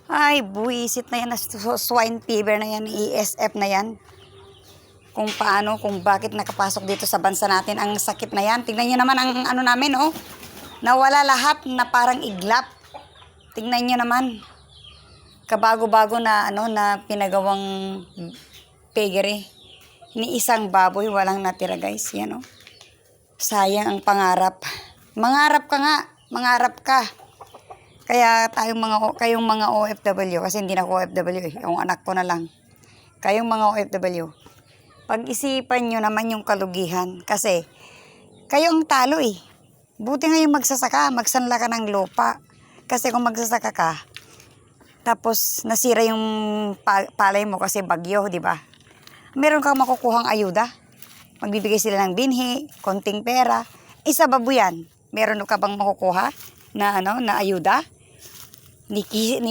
Ay, buwisit na yan, swine fever na yan, ESF na yan. Kung paano, kung bakit nakapasok dito sa bansa natin ang sakit na yan. Tingnan nyo naman ang ano namin, oh. Nawala lahat na parang iglap. Tingnan nyo naman. Kabago-bago na, na pinagawang piggery. Ni isang baboy, walang natira guys. Yan, oh. Sayang ang pangarap. Mangarap ka nga. Mangarap ka. Kaya kayong mga OFW, kasi hindi na ako OFW eh, yung anak ko na lang. Kayong mga OFW, pag-isipan nyo naman yung kalugihan. Kasi, kayo ang talo eh. Buti nga yung magsasaka, magsanla ka ng lupa. Kasi kung magsasaka ka, tapos nasira yung palay mo kasi bagyo, di ba? Meron kang makukuhang ayuda. Magbibigay sila ng binhi, konting pera. Isa babo yan. Meron ka bang makukuha na na ayuda? Ni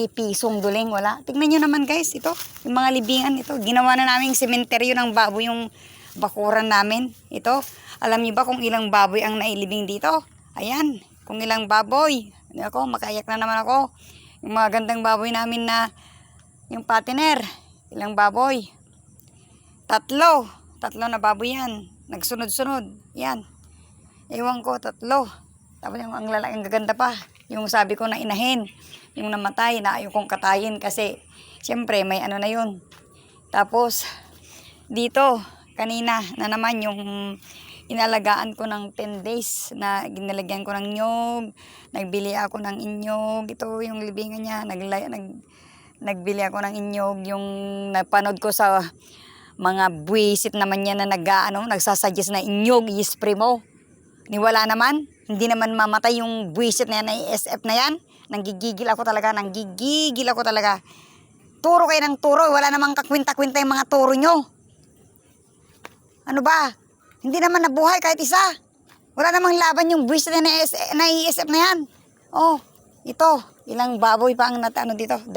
pisong duling, wala. Tignan nyo naman guys, ito. Yung mga libingan, ito. Ginawa na namin sementeryo ng baboy yung bakuran namin. Ito. Alam niyo ba kung ilang baboy ang nailibing dito? Ayan. Kung ilang baboy. Ako, makayak na naman ako. Yung mga gandang baboy namin na yung patiner. Ilang baboy? 3. 3 na baboy yan. Nagsunod-sunod. Yan. Ewan ko, 3. Tapos yung ang lalaki, ang gaganda pa. Yung sabi ko na inahin. Yung namatay, na ayaw kong katayin kasi siyempre may na yun. Tapos dito, kanina na naman yung inalagaan ko ng 10 days na ginalagyan ko ng nyog. Nagbili ako ng inyog. Ito yung libingan niya. Nagbili ako ng inyog. Yung napanood ko sa mga buwisit naman niya na nagsasuggest na inyog, i-spray mo. Niwala naman. Hindi naman mamatay yung buwisit na yan na ESF na yan. Nanggigigil ako talaga. Turo kayo ng turo. Wala namang kakwinta-kwinta yung mga turo nyo. Ano ba? Hindi naman nabuhay kahit isa. Wala namang laban yung buwisit na ESF na yan. Oh, ito. Ilang baboy pa ang dito? 2.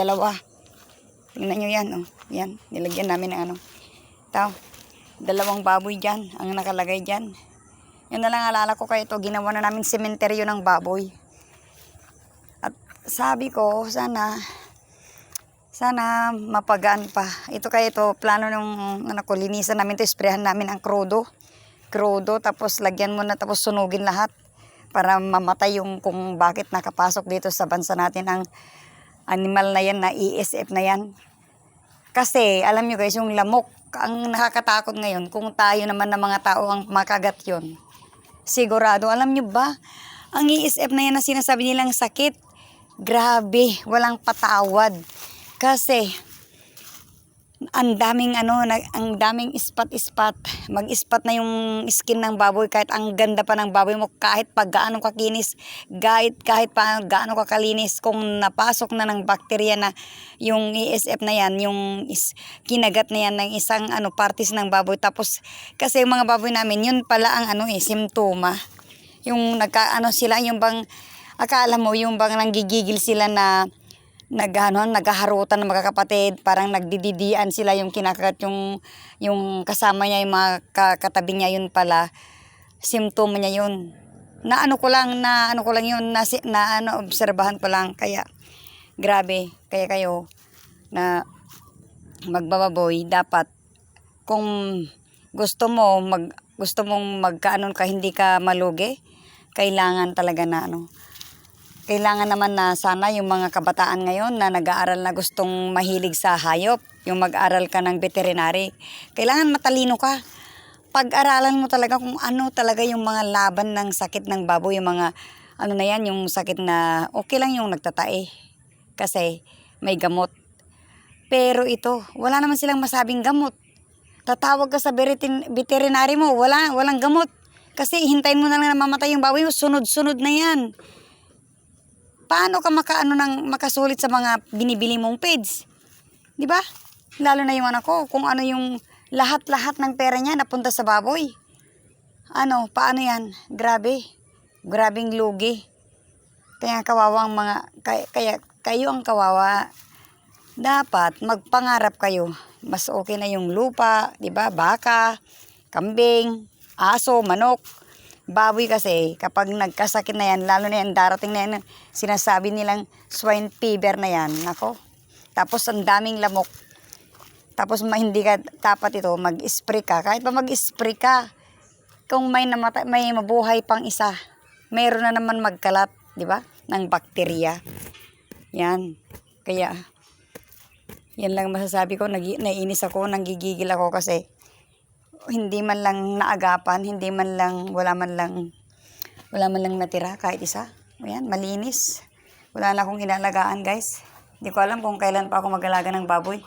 Tingnan nyo yan. Oh. Yan. Nilagyan namin ng Ito. 2 baboy dyan ang nakalagay dyan. Yun na lang alala ko kaya ito. Ginawa na namin sementeryo ng baboy. At sabi ko, sana mapagaan pa. Ito kaya ito, plano ng anak ko, linisan namin ito, sprayhan namin ang krudo. Tapos lagyan mo na, tapos sunugin lahat. Para mamatay yung kung bakit nakapasok dito sa bansa natin ang animal na yan, na ESF na yan. Kasi, alam nyo guys, yung lamok, ang nakakatakot ngayon, kung tayo naman na mga tao ang makagat yun. Sigurado, alam nyo ba, ang ESF na yan na sinasabi nilang sakit, grabe, walang patawad. Kasi, ang daming ispat-ispat. Mag-ispat na yung skin ng baboy kahit ang ganda pa ng baboy mo, kahit pag gaano kakinis, kahit pa gaano kakalinis, kung napasok na ng bakterya na yung ESF na yan, yung kinagat na yan ng isang parties ng baboy. Tapos kasi yung mga baboy namin, yun pala ang simptoma. Yung sila, yung bang akala mo yung bang nanggigigil sila na naghaharutan ng mga kapatid, parang nagdididian sila, yung kinakagat yung kasama niya, yung mga katabi niya, yun pala simptoma niya yun. Na ko lang yun, obserbahan ko lang. Kaya grabe, kaya kayo na magbababoy, dapat kung gusto mong magkaanon ka, hindi ka malugi, kailangan talaga na kailangan naman na sana yung mga kabataan ngayon na nag-aaral na gustong mahilig sa hayop, yung mag-aral ka ng veterinary, kailangan matalino ka. Pag-aralan mo talaga kung ano talaga yung mga laban ng sakit ng baboy, yung mga na yan, yung sakit na okay lang yung nagtatae kasi may gamot. Pero ito, wala naman silang masabing gamot. Tatawag ka sa veterinary mo, walang gamot. Kasi hintayin mo na lang na mamatay yung baboy mo, sunod-sunod na yan. Paano ka makasulit sa mga binibili mong feeds? 'Di ba? Lalo na yung anak ko, kung yung lahat-lahat ng pera niya napunta sa baboy. Paano yan? Grabing lugi. Kaya kawawang kaya kayo ang kawawa. Dapat magpangarap kayo. Mas okay na yung lupa, 'di ba? Baka, kambing, aso, manok. Baboy kasi, kapag nagkasakit na yan, lalo na yan, darating na yan, sinasabi nilang swine fever na yan, nako, Tapos ang daming lamok. Tapos hindi ka dapat ito mag-spray ka. Kahit pa mag-spray ka, kung may namatay, may mabuhay pang isa, mayroon na naman magkalat, di ba? Ng bakterya. Yan. Kaya yan lang masasabi ko, naiinis ako, nanggigigil ako kasi hindi man lang naagapan, wala man lang natira kahit isa. Ayan, malinis. Wala na akong inalagaan, guys. Hindi ko alam kung kailan pa ako mag-alaga ng baboy.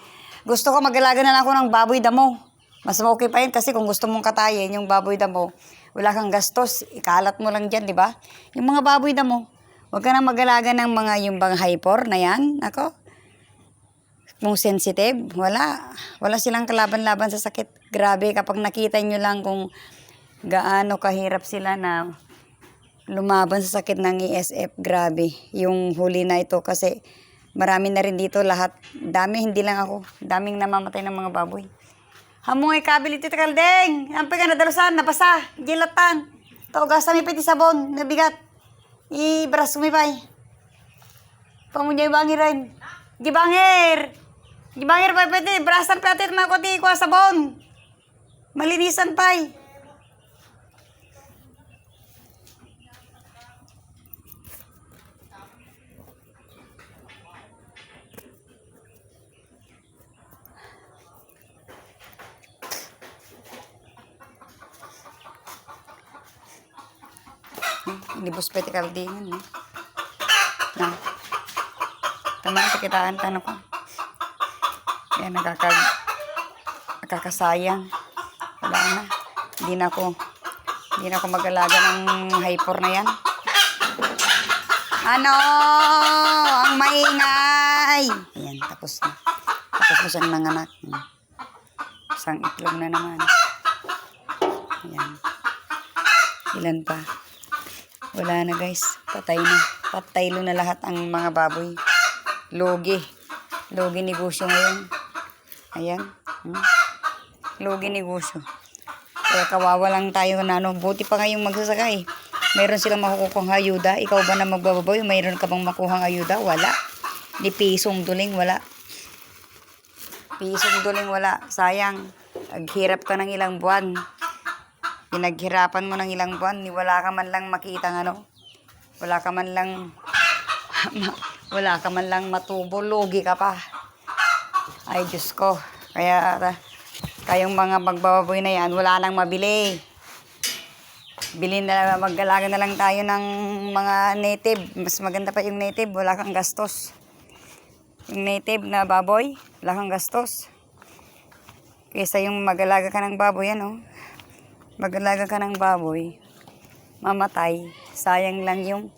Gusto ko mag-alaga na lang ako ng baboy damo. Mas okay pa yun kasi kung gusto mong katayin yung baboy damo, wala kang gastos, ikalat mo lang dyan, di ba? Yung mga baboy damo, huwag ka nang mag-alaga ng mga yung bang hyper na yan. Ako, kung sensitive, wala silang kalaban-laban sa sakit. Grabe, kapag nakita nyo lang kung gaano kahirap sila na lumaban sa sakit ng ESF, grabe. Yung huli na ito kasi marami na rin dito lahat. Dami, hindi lang ako. Daming namamatay ng mga baboy. Hamoy kabilit ito kaldeng. Ampay ka nadalusan, napasa, gilatan. Taugas sa mipiti sabon, nabigat. Ibras sumipay. Pamunya ibangir rin. Gibangir! Gibangir pa pwede, brasan pa atin mga kuti ko sabon. Malinisan pa eh. Libos pwede kaldingan eh. Tama, pakitaan tanong ko. Kaya nakakasayang. Wala na. Hindi na ako mag-alaga ng hyper na yan. Ano? Ang maingay! Ayan, tapos na. Tapos na siyang nanganak. Isang itlog na naman. Ayan. Ilan pa? Wala na guys. Patay na. Pataylo na lahat ang mga baboy. Logi negosyo ngayon. Ayan. Logi negosyo. Kaya kawawa lang tayo na ano. Buti pa ngayong magsasaka eh. Mayroon silang makukuhang ayuda. Ikaw ba na magbababoy? Mayroon ka bang makuhang ayuda? Wala. Di pisong duling, wala. Pisong duling, wala. Sayang. Naghirap ka ng ilang buwan. Pinaghirapan mo ng ilang buwan. Wala ka man lang makita ano. Wala ka man lang matubo. Lugi ka pa. Ay, Diyos ko. Kaya, kayong mga magbababoy na yan, wala nang mabili. Mag-alaga na lang tayo ng mga native. Mas maganda pa yung native. Wala kang gastos. Yung native na baboy, wala kang gastos. Kaysa yung mag-alaga ka ng baboy, ano? Mag-alaga ka ng baboy, mamatay. Sayang lang yung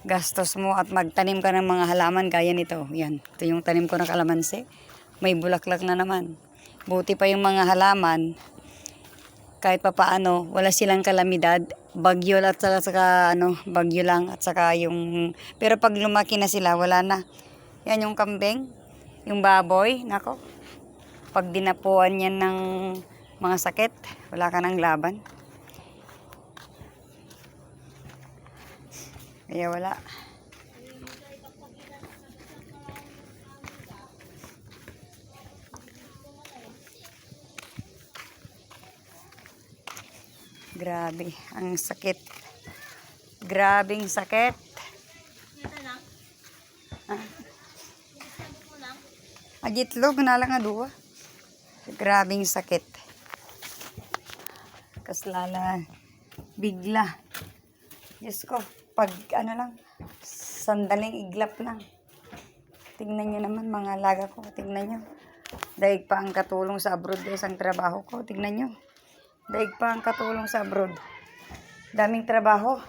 gastos mo at magtanim ka ng mga halaman gaya nito. Yan. Ito yung tanim ko ng kalamansi. May bulaklak na naman. Buti pa yung mga halaman. Kahit pa paano, wala silang kalamidad. Bagyo at saka bagyo lang at saka yung... Pero pag lumaki na sila, wala na. Yan yung kambing, yung baboy, nako. Pag dinapuan yan ng mga sakit, wala ka ng laban. Kaya wala. Grabe, ang sakit. Grabing sakit. Agitlog na lang nga duwa. Grabing sakit. Kaslala, bigla. Diyos ko, pag sandaling iglap lang. Tingnan nyo naman mga alaga ko, tingnan nyo. Daig pa ang katulong sa abroad ang trabaho ko, tingnan nyo. Daig pa ang katulong sa abroad. Daming trabaho.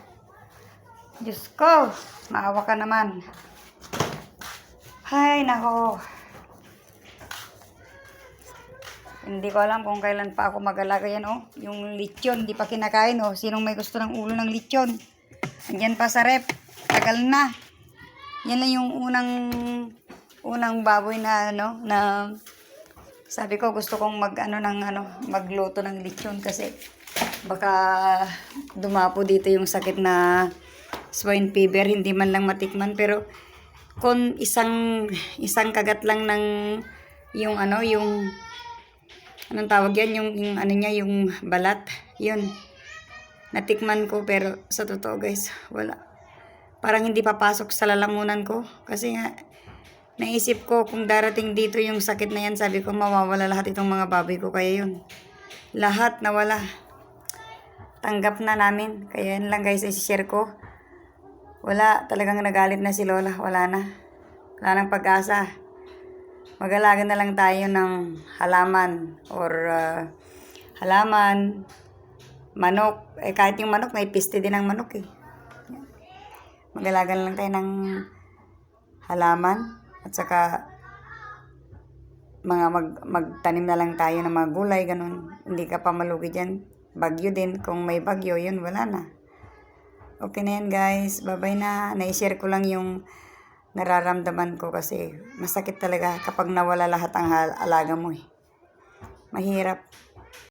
Diyos ko, maawa ka naman. Hay, nako. Hindi ko alam kung kailan pa ako mag-alaga yan, oh. Yung lechon, di pa kinakain, oh. Sinong may gusto ng ulo ng lechon? Andyan pa sa rep. Tagal na. Yan lang yung unang baboy na, na sabi ko gusto kong magluto ng lechon kasi baka dumapo dito yung sakit na swine fever, hindi man lang matikman. Pero Kon isang kagat lang ng yung yung anong tawag yan, yung ano niya, yung balat. Yun. Natikman ko pero sa totoo guys, wala. Parang hindi papasok sa lalamunan ko. Kasi nga, naisip ko kung darating dito yung sakit na yan, sabi ko mawawala lahat itong mga baboy ko. Kaya yun, lahat nawala. Tanggap na namin. Kaya yun lang guys, i-share ko. Wala, talagang nagalit na si Lola. Wala na. Wala nang pag-asa. Mag-alaga na lang tayo ng halaman or halaman, manok. Kahit yung manok, may piste din ang manok eh. Mag-alaga na lang tayo ng halaman at saka magtanim na lang tayo ng mga gulay, ganun. Hindi ka pa malugi dyan. Bagyo din. Kung may bagyo, yun, wala na. Okay na yan guys. Bye-bye na. Na-share ko lang yung nararamdaman ko kasi masakit talaga kapag nawala lahat ang alaga mo eh. Mahirap.